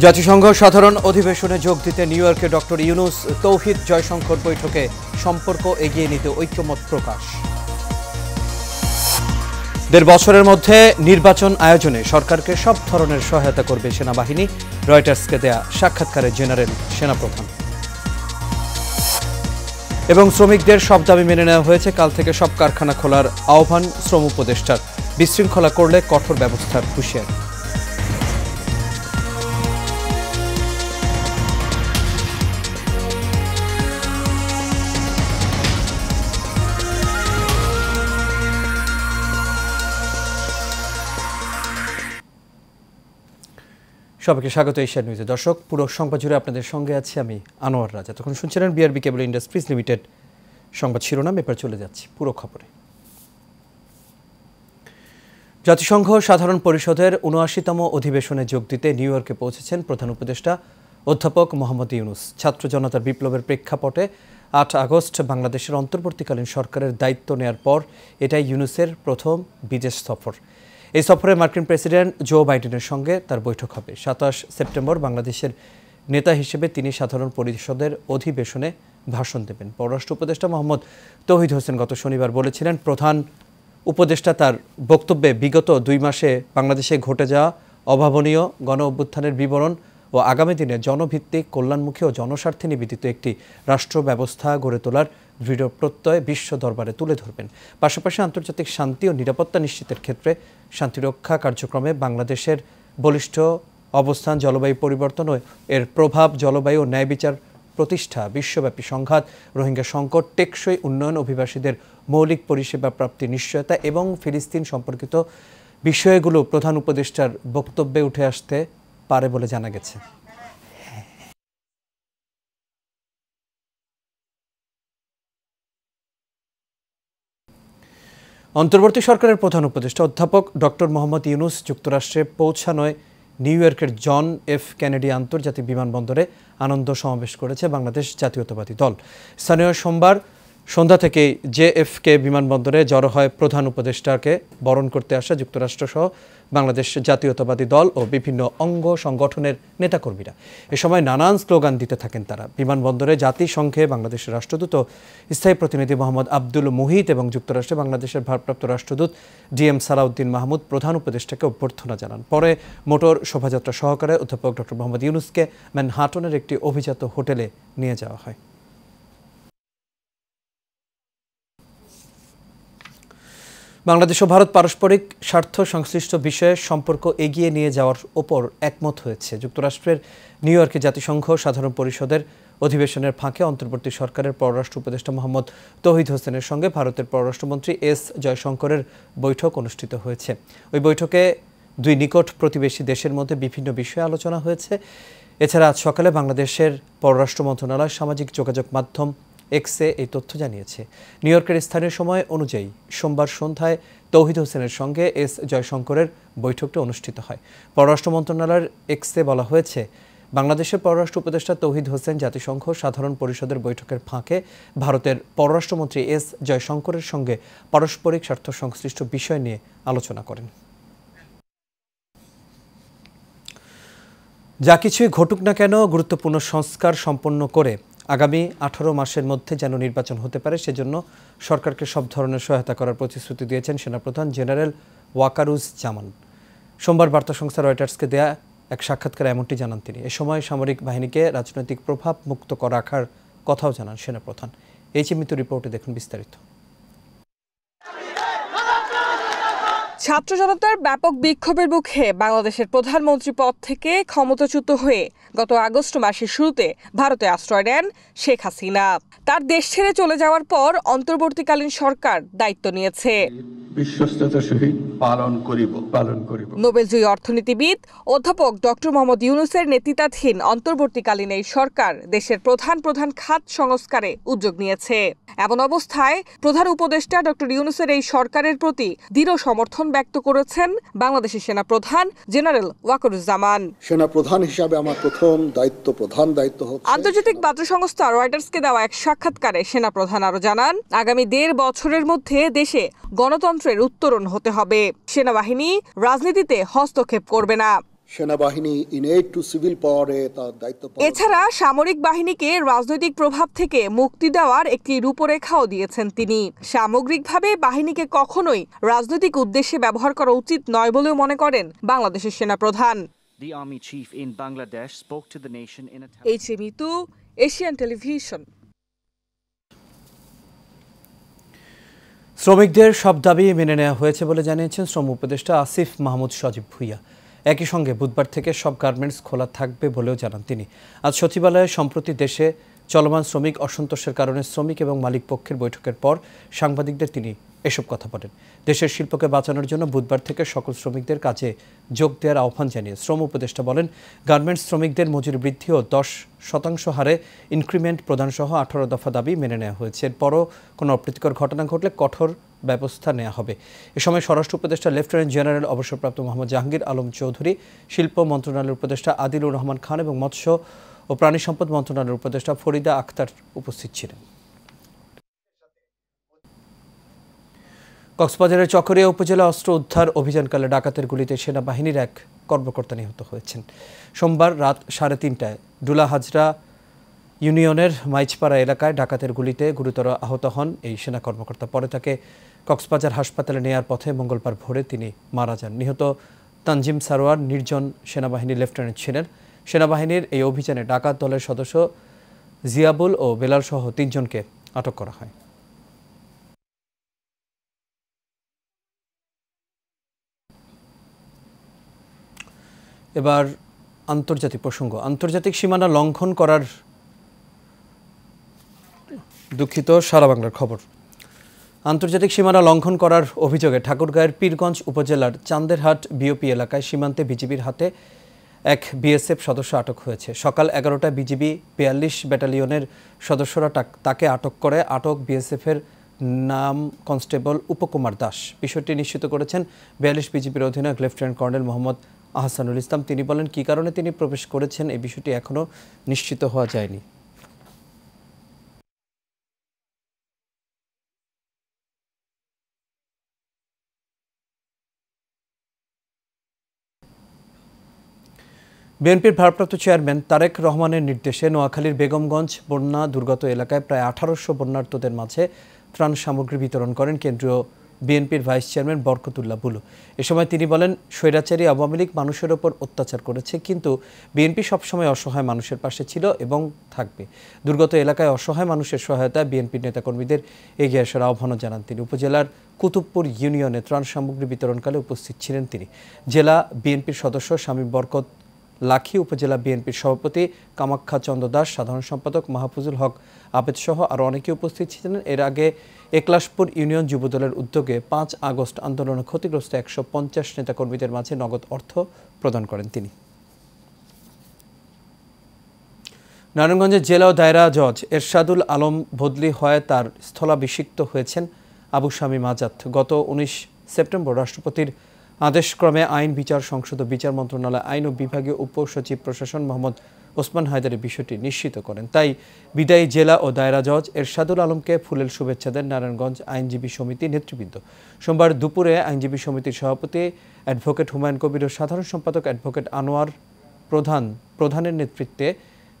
জাতিসংঘ সাধারণ অধিবেশনে যোগ দিতে নিউ ইয়র্কে ডক্টর ইউনুস তৌহিদ জয়শঙ্কর বৈঠকে সম্পর্ক এগিয়ে নিতে ঐক্যমত প্রকাশ। ১.৫ বছরের মধ্যে নির্বাচন আয়োজনে সরকারকে সব ধরনের সহায়তা করবে সেনাবাহিনী, রয়টার্সকে দেয়া সাক্ষাৎকারে জেনারেল সেনাপ্রধান। এবং শ্রমিকদের সব দাবি মেনে নেওয়া হয়েছে, কাল থেকে সব কারখানা খোলার আহ্বান শ্রম উপদেষ্টার। বিশৃঙ্খলা করলে কঠোর ব্যবস্থার হুঁশিয়ারি। সবাইকে স্বাগত এশিয়া নিউজে। দর্শক, পুরো সংবাদ জুড়ে আপনাদের সঙ্গে আছি আমি আনোয়ার রাজা। তখন শুনছিলেন বিআরবি কেবল ইন্ডাস্ট্রিজ লিমিটেড সংবাদ শিরোনাম। এবার চলে যাচ্ছি পুরো খবরে। জাতিসংঘ সাধারণ পরিষদের ৭৯তম অধিবেশনে যোগ দিতে নিউ ইয়র্কে পৌঁছেছেন প্রধান উপদেষ্টা অধ্যাপক মোহাম্মদ ইউনুস। ছাত্র জনতার বিপ্লবের প্রেক্ষাপটে ৮ আগস্ট বাংলাদেশের অন্তর্বর্তীকালীন সরকারের দায়িত্ব নেয়ার পর এটাই ইউনুসের প্রথম বিদেশ সফর। এই সফরে মার্কিন প্রেসিডেন্ট জো বাইডেনের সঙ্গে তার বৈঠক হবে। ২৭ সেপ্টেম্বর বাংলাদেশের নেতা হিসেবে তিনি সাধারণ পরিষদের অধিবেশনে ভাষণ দেবেন। পররাষ্ট্র উপদেষ্টা মোহাম্মদ তৌহিদ হোসেন গত শনিবার বলেছিলেন, প্রধান উপদেষ্টা তার বক্তব্যে বিগত ২ মাসে বাংলাদেশে ঘটে যাওয়া অভাবনীয় গণ অভ্যুত্থানের বিবরণ ও আগামী দিনে জনভিত্তিক কল্যাণমুখী ও জনস্বার্থে নিবেদিত একটি রাষ্ট্র ব্যবস্থা গড়ে তোলার দৃঢ় প্রত্যয় বিশ্ব দরবারে তুলে ধরবেন। পাশাপাশি আন্তর্জাতিক শান্তি ও নিরাপত্তা নিশ্চিতের ক্ষেত্রে শান্তিরক্ষা কার্যক্রমে বাংলাদেশের বলিষ্ঠ অবস্থান, জলবায়ু পরিবর্তন ও এর প্রভাব, জলবায়ু ও ন্যায় বিচার প্রতিষ্ঠা, বিশ্বব্যাপী সংঘাত, রোহিঙ্গা সংকট, টেকসই উন্নয়ন, অভিবাসীদের মৌলিক পরিষেবা প্রাপ্তির নিশ্চয়তা এবং ফিলিস্তিন সম্পর্কিত বিষয়গুলো প্রধান উপদেষ্টার বক্তব্যে উঠে আসতে পারে বলে জানা গেছে। অন্তর্বর্তী সরকারের প্রধান উপদেষ্টা অধ্যাপক ডক্টর মোহাম্মদ ইউনুস যুক্তরাষ্ট্রে পৌঁছানোয় নিউ ইয়র্কের জন এফ কেনেডি আন্তর্জাতিক বিমানবন্দরে আনন্দ সমাবেশ করেছে বাংলাদেশ জাতীয়তাবাদী দল। স্থানীয় সোমবার সন্ধ্যা থেকেই জেএফকে বিমানবন্দরে জড়ো হয় প্রধান উপদেষ্টাকে বরণ করতে আসা যুক্তরাষ্ট্রসহ বাংলাদেশ জাতীয়তাবাদী দল ও বিভিন্ন অঙ্গ সংগঠনের নেতাকর্মীরা। এ সময় নানান স্লোগান দিতে থাকেন তারা। বিমানবন্দরে জাতিসংঘে বাংলাদেশের রাষ্ট্রদূত ও স্থায়ী প্রতিনিধি মোহাম্মদ আব্দুল মুহিত এবং যুক্তরাষ্ট্রে বাংলাদেশের ভারপ্রাপ্ত রাষ্ট্রদূত ডিএম সালাউদ্দিন মাহমুদ প্রধান উপদেষ্টাকে অভ্যর্থনা জানান। পরে মোটর শোভাযাত্রা সহকারে অধ্যাপক ডক্টর মোহাম্মদ ইউনুসকে ম্যানহাটনের একটি অভিজাত হোটেলে নিয়ে যাওয়া হয়। বাংলাদেশ ও ভারত পারস্পরিক স্বার্থ সংশ্লিষ্ট বিষয়ে সম্পর্ক এগিয়ে নিয়ে যাওয়ার ওপর একমত হয়েছে। যুক্তরাষ্ট্রের নিউ ইয়র্কে জাতিসংঘ সাধারণ পরিষদের অধিবেশনের ফাঁকে অন্তর্বর্তী সরকারের পররাষ্ট্র উপদেষ্টা মোহাম্মদ তৌহিদ হোসেনের সঙ্গে ভারতের পররাষ্ট্রমন্ত্রী এস জয়শঙ্করের বৈঠক অনুষ্ঠিত হয়েছে। ওই বৈঠকে দুই নিকট প্রতিবেশী দেশের মধ্যে বিভিন্ন বিষয়ে আলোচনা হয়েছে। এছাড়া আজ সকালে বাংলাদেশের পররাষ্ট্র মন্ত্রণালয় সামাজিক যোগাযোগ মাধ্যম এক্সে এই তথ্য জানিয়েছে। নিউ ইয়র্কের স্থানীয় সময় অনুযায়ী সোমবার সন্ধ্যায় তৌহিদ হোসেনের সঙ্গে এস জয়শঙ্করের বৈঠকটি অনুষ্ঠিত হয়। পররাষ্ট্র মন্ত্রণালয়ের এক্সে বলা হয়েছে, বাংলাদেশের পররাষ্ট্র উপদেষ্টা তৌহিদ হোসেন জাতিসংঘ সাধারণ পরিষদের বৈঠকের ফাঁকে ভারতের পররাষ্ট্রমন্ত্রী এস জয়শঙ্করের সঙ্গে পারস্পরিক স্বার্থ সংশ্লিষ্ট বিষয় নিয়ে আলোচনা করেন। যা কিছুই ঘটুক না কেন, গুরুত্বপূর্ণ সংস্কার সম্পন্ন করে আগামী 18 মাসের মধ্যে যেন নির্বাচন হতে পারে, সেজন্য সরকারকে সব ধরনের সহায়তা করার প্রতিশ্রুতি দিয়েছেন সেনাপ্রধান জেনারেল ওয়াকারুজ্জামান। সোমবার বার্তা সংস্থা রয়টার্সকে দেয়া এক সাক্ষাৎকারে এমনটি জানান তিনি। এ সময় সামরিক বাহিনীকে রাজনৈতিক প্রভাব মুক্ত রাখার কথাও জানান সেনাপ্রধান। এই চিহ্নিত রিপোর্টে দেখুন বিস্তারিত। ছাত্র জনতার ব্যাপক বিক্ষোভের মুখে বাংলাদেশের প্রধানমন্ত্রী পদ থেকে ক্ষমতাচ্যুত হয়ে গত আগস্ট মাসের শুরুতে ভারতে আশ্রয় নেন শেখ হাসিনা। তার দেশ ছেড়ে চলে যাওয়ার পর অন্তর্বর্তীকালীন সরকার দায়িত্ব নিয়েছে। বিশ্বস্ততার সহিত পালন করিব। নোবেলজয়ী অর্থনীতিবিদ অধ্যাপক ডক্টর মোহাম্মদ ইউনুসের নেতৃত্বাধীন অন্তর্বর্তীকালীন এই সরকার দেশের প্রধান খাত সংস্কারে উদ্যোগ নিয়েছে। এমন অবস্থায় প্রধান উপদেষ্টা ডক্টর ইউনুসের এই সরকারের প্রতি দৃঢ় সমর্থন ব্যক্ত করেছেন বাংলাদেশের সেনাপ্রধান জেনারেল ওয়াকারুজ্জামান। সেনাপ্রধান হিসাবে আমার প্রধান দায়িত্ব হচ্ছে। আন্তর্জাতিক বার্তা সংস্থা রয়টার্সকে দেওয়া এক সাক্ষাৎকারে সেনাপ্রধান আরো জানান, আগামী 1.5 বছরের মধ্যে দেশে গণতন্ত্রের উত্তরণ হতে হবে। সেনাবাহিনী রাজনীতিতে হস্তক্ষেপ করবে না। সেনাবাহিনী ইনেট টু সিভিল পাওয়ারে তার দায়িত্ব পালন। এছাড়া সামরিক বাহিনীকে রাজনৈতিক প্রভাব থেকে মুক্তি দেওয়ার একটি রূপরেখাও দিয়েছেন তিনি। সামগ্রিকভাবে বাহিনীকে কখনোই রাজনৈতিক উদ্দেশ্যে ব্যবহার করা উচিত নয় বলেও মনে করেন বাংলাদেশের সেনাপ্রধান। Mitu, Asian television. শ্রমিকদের সব দাবি মেনে নেওয়া হয়েছে বলে জানিয়েছেন শ্রম উপদেষ্টা আসিফ মাহমুদ সজীব ভুইয়া। একই সঙ্গে বুধবার থেকে সব গার্মেন্টস খোলা থাকবে বলেও জানান তিনি। আজ সচিবালয়ে সম্প্রতি দেশে চলমান শ্রমিক অসন্তোষের কারণে শ্রমিক এবং মালিক পক্ষের বৈঠকের পর সাংবাদিকদের তিনি এসব কথা বলেন। দেশের শিল্পকে বাঁচানোর জন্য বুধবার থেকে সকল শ্রমিকদের কাজে যোগ দেওয়ার আহ্বান জানিয়ে শ্রম উপদেষ্টা বলেন, গার্মেন্টস শ্রমিকদের মজুরি বৃদ্ধি ও 10% হারে ইনক্রিমেন্ট প্রদানসহ 18 দফা দাবি মেনে নেওয়া হয়েছে। এরপরও কোনো অপ্রীতিকর ঘটনা ঘটলে কঠোর ব্যবস্থা নেওয়া হবে। এ সময় স্বরাষ্ট্র উপদেষ্টা লেফটেন্যান্ট জেনারেল অবসরপ্রাপ্ত মোহাম্মদ জাহাঙ্গীর আলম চৌধুরী, শিল্প মন্ত্রণালয়ের উপদেষ্টা আদিলুর রহমান খান এবং মৎস্য ও প্রাণী সম্পদ মন্ত্রণালয়ের উপদেষ্টা ফরিদা আক্তার উপস্থিত ছিলেন। কক্সবাজারের চকরিয়া উপজেলা অস্ত্র উদ্ধার অভিযানকালে ডাকাতের গুলিতে সেনাবাহিনীর এক কর্মকর্তা নিহত হয়েছেন। সোমবার রাত 3:30টায় ডুলা হাজরা ইউনিয়নের মাইচপাড়া এলাকায় ডাকাতের গুলিতে গুরুতর আহত হন এই সেনা কর্মকর্তা। পরে তাকে কক্সবাজার হাসপাতালে নেয়ার পথে মঙ্গলবার ভোরে তিনি মারা যান। নিহত তানজিম সারোয়ার নির্জন সেনাবাহিনীর লেফটেন্যান্ট ছিলেন। সেনাবাহিনীর এই অভিযানে ডাকাত দলের সদস্য জিয়াবুল ও বেলাল সহ 3 জনকে আটক করা হয়। এবার আন্তর্জাতিক প্রসঙ্গ। আন্তর্জাতিক সীমানা লঙ্ঘন করার সারা বাংলার খবর। আন্তর্জাতিক সীমানা লঙ্ঘন করার অভিযোগে ঠাকুরগাঁয়ের পীরগঞ্জ উপজেলার চান্দেরহাট বিওপি এলাকায় সীমান্তে বিজিবির হাতে এক বিএসএফ সদস্য আটক হয়েছে। সকাল 11টায় বিজিবি 42 ব্যাটালিয়নের সদস্যরা তাকে আটক করে। আটক বিএসএফের নাম কনস্টেবল উপকুমার দাস। বিষয়টি নিশ্চিত করেছেন 42 বিজিবির অধিনায়ক লেফটেন্যান্ট কর্নেল মোহাম্মদ আহসানুল ইসলাম। তিনি বলেন, কী কারণে তিনি প্রবেশ করেছেন এই বিষয়টি এখনও নিশ্চিত হওয়া যায়নি। বিএনপির ভারপ্রাপ্ত চেয়ারম্যান তারেক রহমানের নির্দেশে নোয়াখালীর বেগমগঞ্জ বন্যা দুর্গত এলাকায় প্রায় 1800 বন্যার্তদের মাঝে ত্রাণ সামগ্রী বিতরণ করেন কেন্দ্রীয় বিএনপির ভাইস চেয়ারম্যান বরকতুল্লাহ বুলু। এ সময় তিনি বলেন, স্বৈরাচারী আওয়ামী লীগ মানুষের ওপর অত্যাচার করেছে, কিন্তু বিএনপি সবসময় অসহায় মানুষের পাশে ছিল এবং থাকবে। দুর্গত এলাকায় অসহায় মানুষের সহায়তায় বিএনপির নেতাকর্মীদের এগিয়ে আসার আহ্বানও জানান তিনি। উপজেলার কুতুবপুর ইউনিয়নে ত্রাণ সামগ্রী বিতরণকালে উপস্থিত ছিলেন তিনি। জেলা বিএনপির সদস্য স্বামী বরকত লাখি, উপজেলা বিএনপির সভাপতি কামাখ্যা চন্দ্র দাস, সাধারণ সম্পাদক মাহফুজুল হক আবেদ সহ আরও অনেকে উপস্থিত ছিলেন। এর আগে একলাশপুর ইউনিয়ন যুবদলের উদ্যোগে 5 আগস্ট আন্দোলনে ক্ষতিগ্রস্ত 150 নেতাকর্মীদের মাঝে নগদ অর্থ প্রদান করেন তিনি। নারায়ণগঞ্জের জেলা ও দায়রা জজ এরশাদুল আলম বদলি হয় তার স্থলাভিষিক্ত হয়েছেন আবু শামীম আজাদ। গত 19 সেপ্টেম্বর রাষ্ট্রপতির আদেশক্রমে আইন বিচার সংসদ ও বিচার মন্ত্রণালয় আইন ও বিভাগীয় উপসচিব প্রশাসন মোহাম্মদ ওসমান হায়দারের বিষয়টি নিশ্চিত করেন। তাই বিদায়ী জেলা ও দায়রা জজ এরশাদুল আলমকে ফুলেল শুভেচ্ছা দেন নারায়ণগঞ্জ আইনজীবী সমিতি নেতৃবৃন্দ। সোমবার দুপুরে আইনজীবী সমিতির সভাপতি অ্যাডভোকেট হুমায়ুন কবির ও সাধারণ সম্পাদক অ্যাডভোকেট আনোয়ার প্রধানের নেতৃত্বে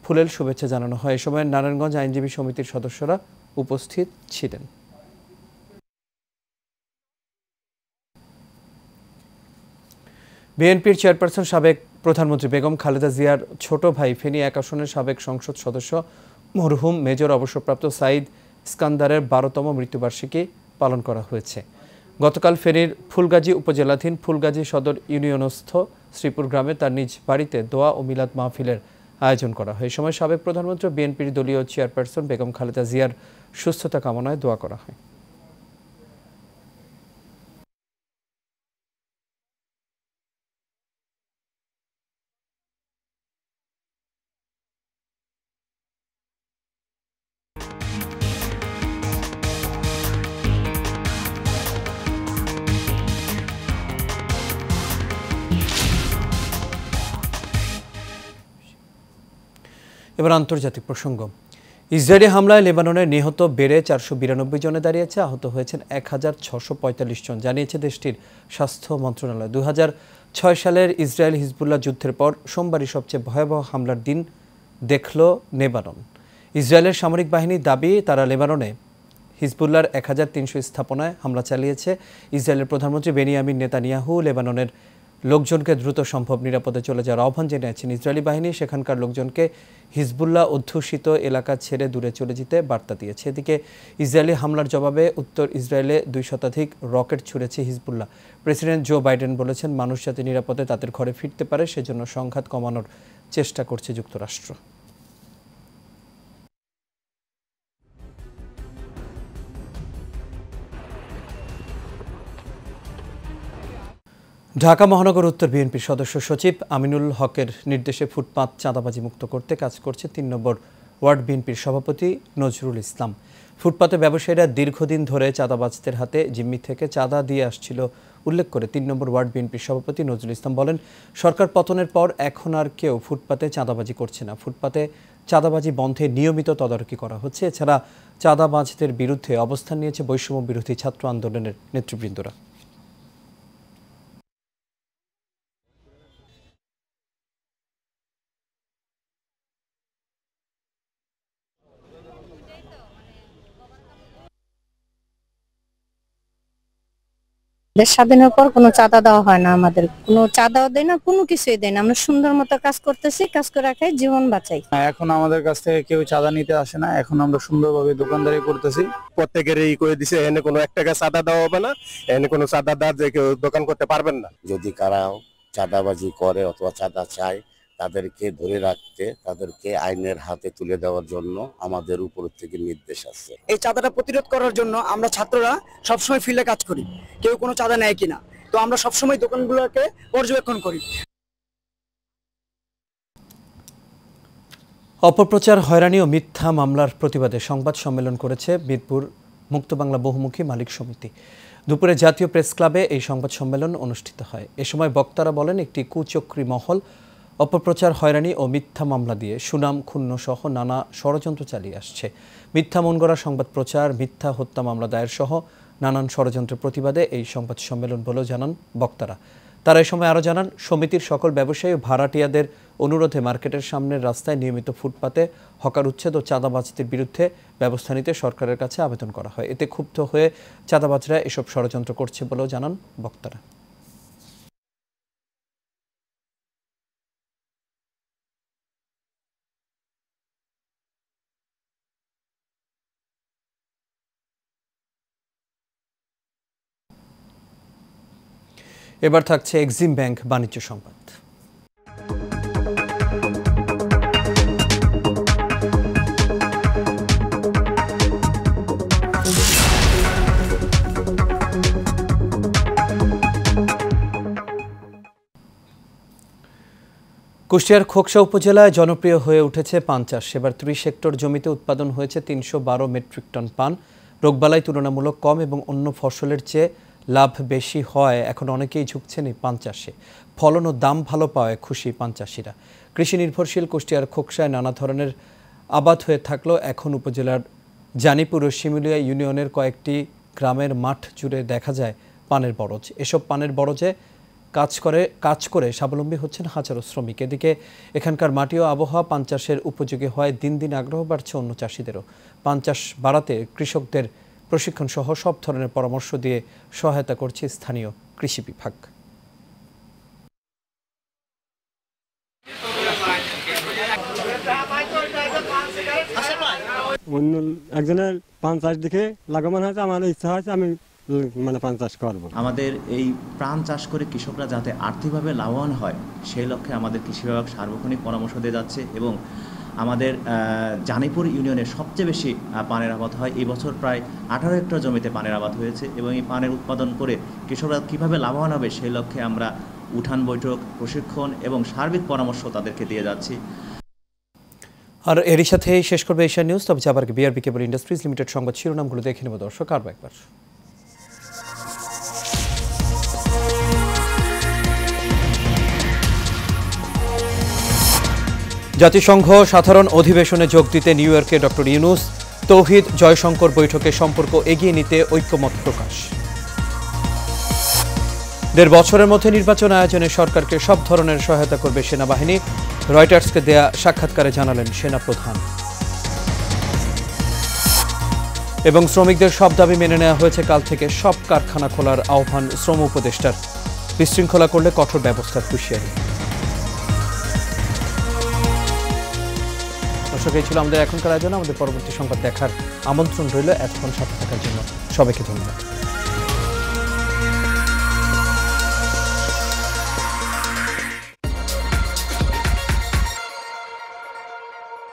ফুলেল শুভেচ্ছা জানানো হয়। এ সময় নারায়ণগঞ্জ আইনজীবী সমিতির সদস্যরা উপস্থিত ছিলেন। বিএনপির চেয়ারপারসন সাবেক প্রধানমন্ত্রী বেগম খালেদা জিয়ার ছোট ভাই ফেনী 1 আসনের সাবেক সংসদ সদস্য মরহুম মেজর অবসরপ্রাপ্ত সাইদ ইস্কান্দারের 12তম মৃত্যুবার্ষিকী পালন করা হয়েছে। গতকাল ফেনীর ফুলগাজী উপজেলাধীন ফুলগাজী সদর ইউনিয়নস্থ শ্রীপুর গ্রামে তার নিজ বাড়িতে দোয়া ও মিলাদ মাহফিলের আয়োজন করা হয়। এই সময় সাবেক প্রধানমন্ত্রী বিএনপির দলীয় চেয়ারপারসন বেগম খালেদা জিয়ার সুস্থতা কামনায় দোয়া করা হয়। এবার আন্তর্জাতিক প্রসঙ্গ। ইসরায়েলি হামলায় লেবাননের নিহত বেড়ে 492 জনে দাঁড়িয়েছে। আহত হয়েছেন 1645 জন, জানিয়েছে দেশটির স্বাস্থ্য মন্ত্রণালয়। 2006 সালের ইসরায়েল হিজবুল্লাহ যুদ্ধের পর সোমবারই সবচেয়ে ভয়াবহ হামলার দিন দেখল লেবানন। ইসরায়েলের সামরিক বাহিনীর দাবি, তারা লেবাননে হিজবুল্লাহর 1300 স্থাপনায় হামলা চালিয়েছে। ইসরায়েলের প্রধানমন্ত্রী বেনিয়ামিন নেতানিয়াহু লেবাননের লোকজনকে দ্রুত সম্ভব নিরাপদে চলে যাওয়ার আহ্বান জানিয়েছেন। ইসরায়েলি বাহিনী সেখানকার লোকজনকে হিজবুল্লাহ অধ্যুষিত এলাকা ছেড়ে দূরে চলে যেতে বার্তা দিয়েছে। এদিকে ইসরায়েলি হামলার জবাবে উত্তর ইসরায়েলে 2 শতাধিক রকেট ছুড়েছে হিজবুল্লাহ। প্রেসিডেন্ট জো বাইডেন বলেছেন, মানুষ যাতে নিরাপদে তাদের ঘরে ফিরতে পারে সেজন্য সংঘাত কমানোর চেষ্টা করছে যুক্তরাষ্ট্র। ঢাকা মহানগর উত্তর বিএনপির সদস্য সচিব আমিনুল হকের নির্দেশে ফুটপাত চাঁদাবাজি মুক্ত করতে কাজ করছে 3 নম্বর ওয়ার্ড বিএনপির সভাপতি নজরুল ইসলাম। ফুটপাতে ব্যবসায়ীরা দীর্ঘদিন ধরে চাঁদাবাজদের হাতে জিম্মি থেকে চাঁদা দিয়ে আসছিল উল্লেখ করে 3 নম্বর ওয়ার্ড বিএনপির সভাপতি নজরুল ইসলাম বলেন, সরকার পতনের পর এখন আর কেউ ফুটপাতে চাঁদাবাজি করছে না। ফুটপাতে চাঁদাবাজি বন্ধে নিয়মিত তদারকি করা হচ্ছে। এছাড়া চাঁদাবাজদের বিরুদ্ধে অবস্থান নিয়েছে বৈষম্য বিরোধী ছাত্র আন্দোলনের নেতৃবৃন্দরা। দেশ স্বাধীনের পর কোনো চাঁদা দেওয়া হয় না, আমাদের কোনো চাঁদাও দেয় না, কোনো কিছুই দেয় না। আমরা সুন্দর মতো কাজ করতেছি, কাজ করে রাখাই জীবন বাঁচাই। এখন আমাদের কাছ থেকে কেউ চাঁদা নিতে আসে না। এখন আমরা সুন্দরভাবে দোকানদারি করতেছি। প্রত্যেকের এই করে দিছে, এখানে কোনো 1 টাকা চাঁদা দেওয়া হবে না, এখানে কোনো চাঁদাদার যে কেউ দোকান করতে পারবেন না। যদি কারা চাঁদাবাজি করে অথবা চাঁদা চায়, তাদেরকে ধরে রাখতে, তাদেরকে আইনের হাতে তুলে দেওয়ার জন্য আমাদের উপর থেকে নির্দেশ আছে। এই চাঁদাটা প্রতিরোধ করার জন্য আমরা ছাত্ররা সবসময় ফিল্ডে কাজ করি, কেউ কোনো চাঁদা নেয় কিনা, তো আমরা সবসময় দোকানগুলোকে পর্যবেক্ষণ করি। অপপ্রচার, হয়রানি ও মিথ্যা মামলার প্রতিবাদে সংবাদ সম্মেলন করেছে মিরপুর মুক্ত বাংলা বহুমুখী মালিক সমিতি। দুপুরে জাতীয় প্রেস ক্লাবে এই সংবাদ সম্মেলন অনুষ্ঠিত হয়। এ সময় বক্তারা বলেন, একটি কুচক্রী মহল অপপ্রচার, হয়রানি ও মিথ্যা মামলা দিয়ে সুনাম ক্ষুণ্ণ সহ নানা ষড়যন্ত্র চালিয়ে আসছে। মিথ্যা মন গড়া সংবাদ প্রচার, মিথ্যা হত্যা মামলা দায়ের সহ নানান ষড়যন্ত্রের প্রতিবাদে এই সংবাদ সম্মেলন বলেও জানান বক্তারা। তারা এই সময় আরও জানান, সমিতির সকল ব্যবসায়ী ও ভাড়াটিয়াদের অনুরোধে মার্কেটের সামনের রাস্তায় নিয়মিত ফুটপাতে হকার উচ্ছেদ ও চাঁদাবাজদের বিরুদ্ধে ব্যবস্থা নিতে সরকারের কাছে আবেদন করা হয়। এতে ক্ষুব্ধ হয়ে চাঁদাবাজরা এসব ষড়যন্ত্র করছে বলেও জানান বক্তারা। এবার থাকছে এক্সিম ব্যাংক বাণিজ্য সংবাদ। কুষ্টিয়ার খোকসা উপজেলায় জনপ্রিয় হয়ে উঠেছে পান চাষ। এবার 30 হেক্টর জমিতে উৎপাদন হয়েছে 312 মেট্রিক টন পান। রোগবালাই তুলনামূলক কম এবং অন্য ফসলের চেয়ে লাভ বেশি হয় এখন অনেকেই ঝুঁকছেন এই পান চাষে। ফলন ও দাম ভালো পাওয়ায় খুশি পান চাষিরা। কৃষি নির্ভরশীল কুষ্টিয়ার খোকসায় নানা ধরনের আবাদ হয়ে থাকলেও এখন উপজেলার জানিপুর ও শিমুলিয়া ইউনিয়নের কয়েকটি গ্রামের মাঠ জুড়ে দেখা যায় পানের বরজ। এসব পানের বরজে কাজ করে স্বাবলম্বী হচ্ছেন হাজারো শ্রমিক। এদিকে এখানকার মাটি ও আবহাওয়া পান চাষের উপযোগী হয় দিন দিন আগ্রহ বাড়ছে অন্য চাষিদেরও। পান চাষ বাড়াতে কৃষকদের প্রশিক্ষণ সহ সব ধরনের পরামর্শ দিয়ে সহায়তা করছে স্থানীয় কৃষি বিভাগ। অন্য একজনের পান চাষ দেখে লাভবান হয়েছে, আমার ইচ্ছা হয়েছে আমি পান চাষ করব। আমাদের এই পান চাষ করে কৃষকরা যাতে আর্থিকভাবে লাভবান হয় সেই লক্ষ্যে আমাদের কৃষি বিভাগ সার্বক্ষণিক পরামর্শ দিয়ে যাচ্ছে এবং আমাদের জানিপুর ইউনিয়নের সবচেয়ে বেশি পানের আবাদ হয়। এই বছর প্রায় 18 হেক্টর জমিতে পানের আবাদ হয়েছে এবং এই পানের উৎপাদন করে কৃষকরা কীভাবে লাভবান হবে সেই লক্ষ্যে আমরা উঠান বৈঠক, প্রশিক্ষণ এবং সার্বিক পরামর্শ তাদেরকে দিয়ে যাচ্ছি। আর এরই সাথে শেষ করবে এশিয়া নিউজ। তবে যাবার আগে বিআরবি কেবল ইন্ডাস্ট্রিজ লিমিটেড সংবাদ শিরোনামগুলো দেখে নেব দর্শক আরও একবার। জাতিসংঘ সাধারণ অধিবেশনে যোগ দিতে নিউ ইয়র্কে ডক্টর ইউনূস। তৌহিদ জয়শঙ্কর বৈঠকে সম্পর্ক এগিয়ে নিতে ঐক্যমত প্রকাশ। দেড় বছরের মধ্যে নির্বাচন আয়োজনে সরকারকে সব ধরনের সহায়তা করবে সেনাবাহিনী, রয়টার্সকে দেয়া সাক্ষাৎকারে জানালেন সেনাপ্রধান। এবং শ্রমিকদের সব দাবি মেনে নেওয়া হয়েছে, কাল থেকে সব কারখানা খোলার আহ্বান শ্রম উপদেষ্টার। বিশৃঙ্খলা করলে কঠোর ব্যবস্থার হুঁশিয়ারি। দর্শক, এই ছিল আমাদের এখনকার আয়োজন। আমাদের পরবর্তী সংবাদ দেখার আমন্ত্রণ রইল। এতক্ষণ সাথে থাকার জন্য সবাইকে ধন্যবাদ।